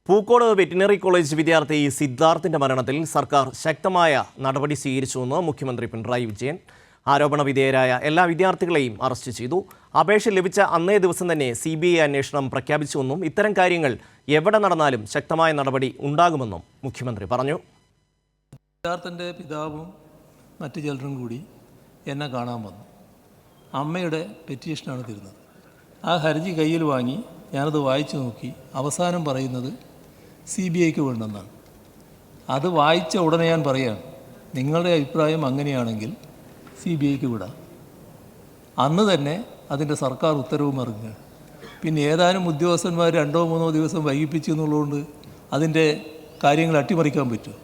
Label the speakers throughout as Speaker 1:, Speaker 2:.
Speaker 1: Pookode veterinary college വിദ്യാർത്ഥി സിദ്ധാർത്ഥിന്റെ മരണത്തിൽ സർക്കാർ ശക്തമായ നടപടി സ്വീകരിച്ചുവെന്ന് മുഖ്യമന്ത്രി പിണറായി വിജയൻ. ആരോപണ വിധേയരായ എല്ലാ വിദ്യാർത്ഥികളെയും അറസ്റ്റ് ചെയ്തു. അപേക്ഷ ലഭിച്ച അന്നേ ദിവസം തന്നെ CBI അന്വേഷണം പ്രഖ്യാപിച്ചുവെന്നും ഇത്തരം കാര്യങ്ങൾ എവിടെ നടന്നാലും ശക്തമായ നടപടി ഉണ്ടാകുമെന്നും മുഖ്യമന്ത്രി പറഞ്ഞു.
Speaker 2: സിദ്ധാർത്ഥൻ്റെ പിതാവും മറ്റു ചിലരും കൂടി എന്നെ കാണാൻ വന്നു. അമ്മയുടെ പെറ്റീഷനാണ് തരുന്നത്. ആ ഹർജി കയ്യിൽ വാങ്ങി ഞാനത് വായിച്ചു നോക്കി. അവസാനം പറയുന്നത് CBIക്ക് വേണമെന്നാണ്. അത് വായിച്ച ഉടനെ ഞാൻ പറയുകയാണ്, നിങ്ങളുടെ അഭിപ്രായം അങ്ങനെയാണെങ്കിൽ CBIക്ക് വിടാം. അന്ന് തന്നെ അതിൻ്റെ സർക്കാർ ഉത്തരവും ഇറങ്ങുക. പിന്നെ ഏതാനും ഉദ്യോഗസ്ഥന്മാർ 2-3 ദിവസം വൈകിപ്പിച്ചു എന്നുള്ളതുകൊണ്ട് അതിൻ്റെ കാര്യങ്ങൾ അട്ടിമറിക്കാൻ പറ്റുമോ?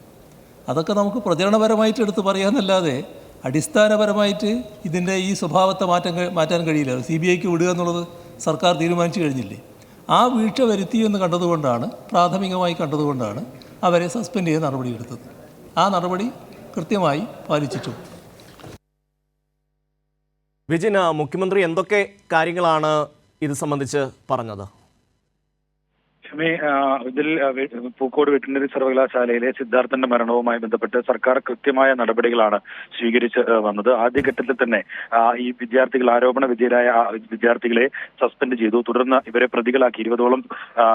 Speaker 2: അതൊക്കെ നമുക്ക് പ്രചരണപരമായിട്ട് എടുത്ത് പറയാമെന്നല്ലാതെ അടിസ്ഥാനപരമായിട്ട് ഇതിൻ്റെ ഈ സ്വഭാവത്തെ മാറ്റാൻ കഴിയില്ല. CBIക്ക് വിടുക എന്നുള്ളത് സർക്കാർ തീരുമാനിച്ചു കഴിഞ്ഞില്ലേ? ആ വീഴ്ച വരുത്തിയെന്ന് കണ്ടതുകൊണ്ടാണ്, പ്രാഥമികമായി കണ്ടതുകൊണ്ടാണ് അവരെ സസ്പെൻഡ് ചെയ്ത് നടപടിയെടുത്തത്. ആ നടപടി കൃത്യമായി പാലിച്ചിട്ടും.
Speaker 1: വിജിൻ, മുഖ്യമന്ത്രി എന്തൊക്കെ കാര്യങ്ങളാണ് ഇത് സംബന്ധിച്ച് പറഞ്ഞത്?
Speaker 3: ഇതിൽ പൂക്കോട് വെറ്റിനറി സർവകലാശാലയിലെ സിദ്ധാർത്ഥന്റെ മരണവുമായി ബന്ധപ്പെട്ട് സർക്കാർ കൃത്യമായ നടപടികളാണ് സ്വീകരിച്ച് വന്നത്. ആദ്യഘട്ടത്തിൽ തന്നെ ഈ വിദ്യാർത്ഥികൾ, ആരോപണ വിധേയരായ വിദ്യാർത്ഥികളെ സസ്പെൻഡ് ചെയ്തു. തുടർന്ന് ഇവരെ പ്രതികളാക്കി, 20ഓളം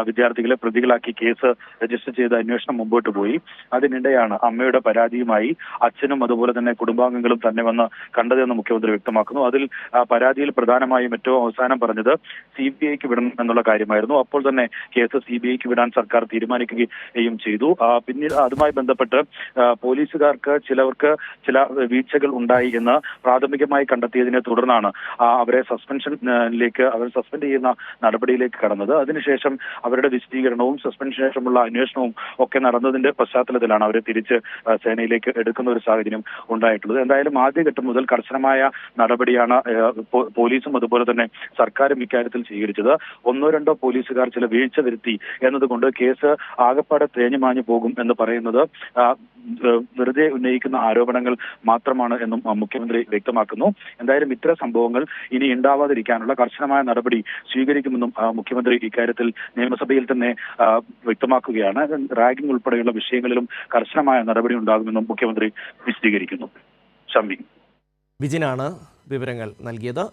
Speaker 3: വിദ്യാർത്ഥികളെ പ്രതികളാക്കി കേസ് രജിസ്റ്റർ ചെയ്ത് അന്വേഷണം മുമ്പോട്ട് പോയി. അതിനിടെയാണ് അമ്മയുടെ പരാതിയുമായി അച്ഛനും അതുപോലെ തന്നെ കുടുംബാംഗങ്ങളും തന്നെ വന്ന് കണ്ടതെന്ന് മുഖ്യമന്ത്രി വ്യക്തമാക്കുന്നു. അതിൽ പരാതിയിൽ പ്രധാനമായും ഏറ്റവും അവസാനം പറഞ്ഞത് CBIക്ക് വിടണം എന്നുള്ള കാര്യമായിരുന്നു. അപ്പോൾ തന്നെ കേസ് CBIക്ക് വിടാൻ സർക്കാർ തീരുമാനിക്കുകയും ചെയ്തു. പിന്നീട് അതുമായി ബന്ധപ്പെട്ട് പോലീസുകാർക്ക് ചിലർക്ക് ചില വീഴ്ചകൾ ഉണ്ടായി എന്ന് പ്രാഥമികമായി കണ്ടെത്തിയതിനെ തുടർന്നാണ് അവരെ സസ്പെൻഡ് ചെയ്യുന്ന നടപടിയിലേക്ക് കടന്നത്. അതിനുശേഷം അവരുടെ വിശദീകരണവും സസ്പെൻഷന് ശേഷമുള്ള അന്വേഷണവും ഒക്കെ നടന്നതിന്റെ പശ്ചാത്തലത്തിലാണ് അവരെ തിരിച്ച് സേനയിലേക്ക് എടുക്കുന്ന ഒരു സാഹചര്യം ഉണ്ടായിട്ടുള്ളത്. എന്തായാലും ആദ്യഘട്ടം മുതൽ കർശനമായ നടപടിയാണ് പോലീസും അതുപോലെ തന്നെ സർക്കാരും ഇക്കാര്യത്തിൽ സ്വീകരിച്ചത്. 1-2 പോലീസുകാർ ചില വീഴ്ച വരുത്തി എന്നതുകൊണ്ട് കേസ് ആകപ്പാടെ തേഞ്ഞുമാഞ്ഞു പോകും എന്ന് പറയുന്നത് വെറുതെ ഉന്നയിക്കുന്ന ആരോപണങ്ങൾ മാത്രമാണ് എന്നും മുഖ്യമന്ത്രി വ്യക്തമാക്കുന്നു. എന്തായാലും ഇത്തരം സംഭവങ്ങൾ ഇനി ഉണ്ടാവാതിരിക്കാനുള്ള കർശനമായ നടപടി സ്വീകരിക്കുമെന്നും മുഖ്യമന്ത്രി ഇക്കാര്യത്തിൽ നിയമസഭയിൽ തന്നെ വ്യക്തമാക്കുകയാണ്. റാഗിംഗ് ഉൾപ്പെടെയുള്ള വിഷയങ്ങളിലും കർശനമായ നടപടി ഉണ്ടാകുമെന്നും മുഖ്യമന്ത്രി വിശദീകരിക്കുന്നു. ഷംവി,
Speaker 1: വിജിനാണ് വിവരങ്ങൾ നൽകിയത്.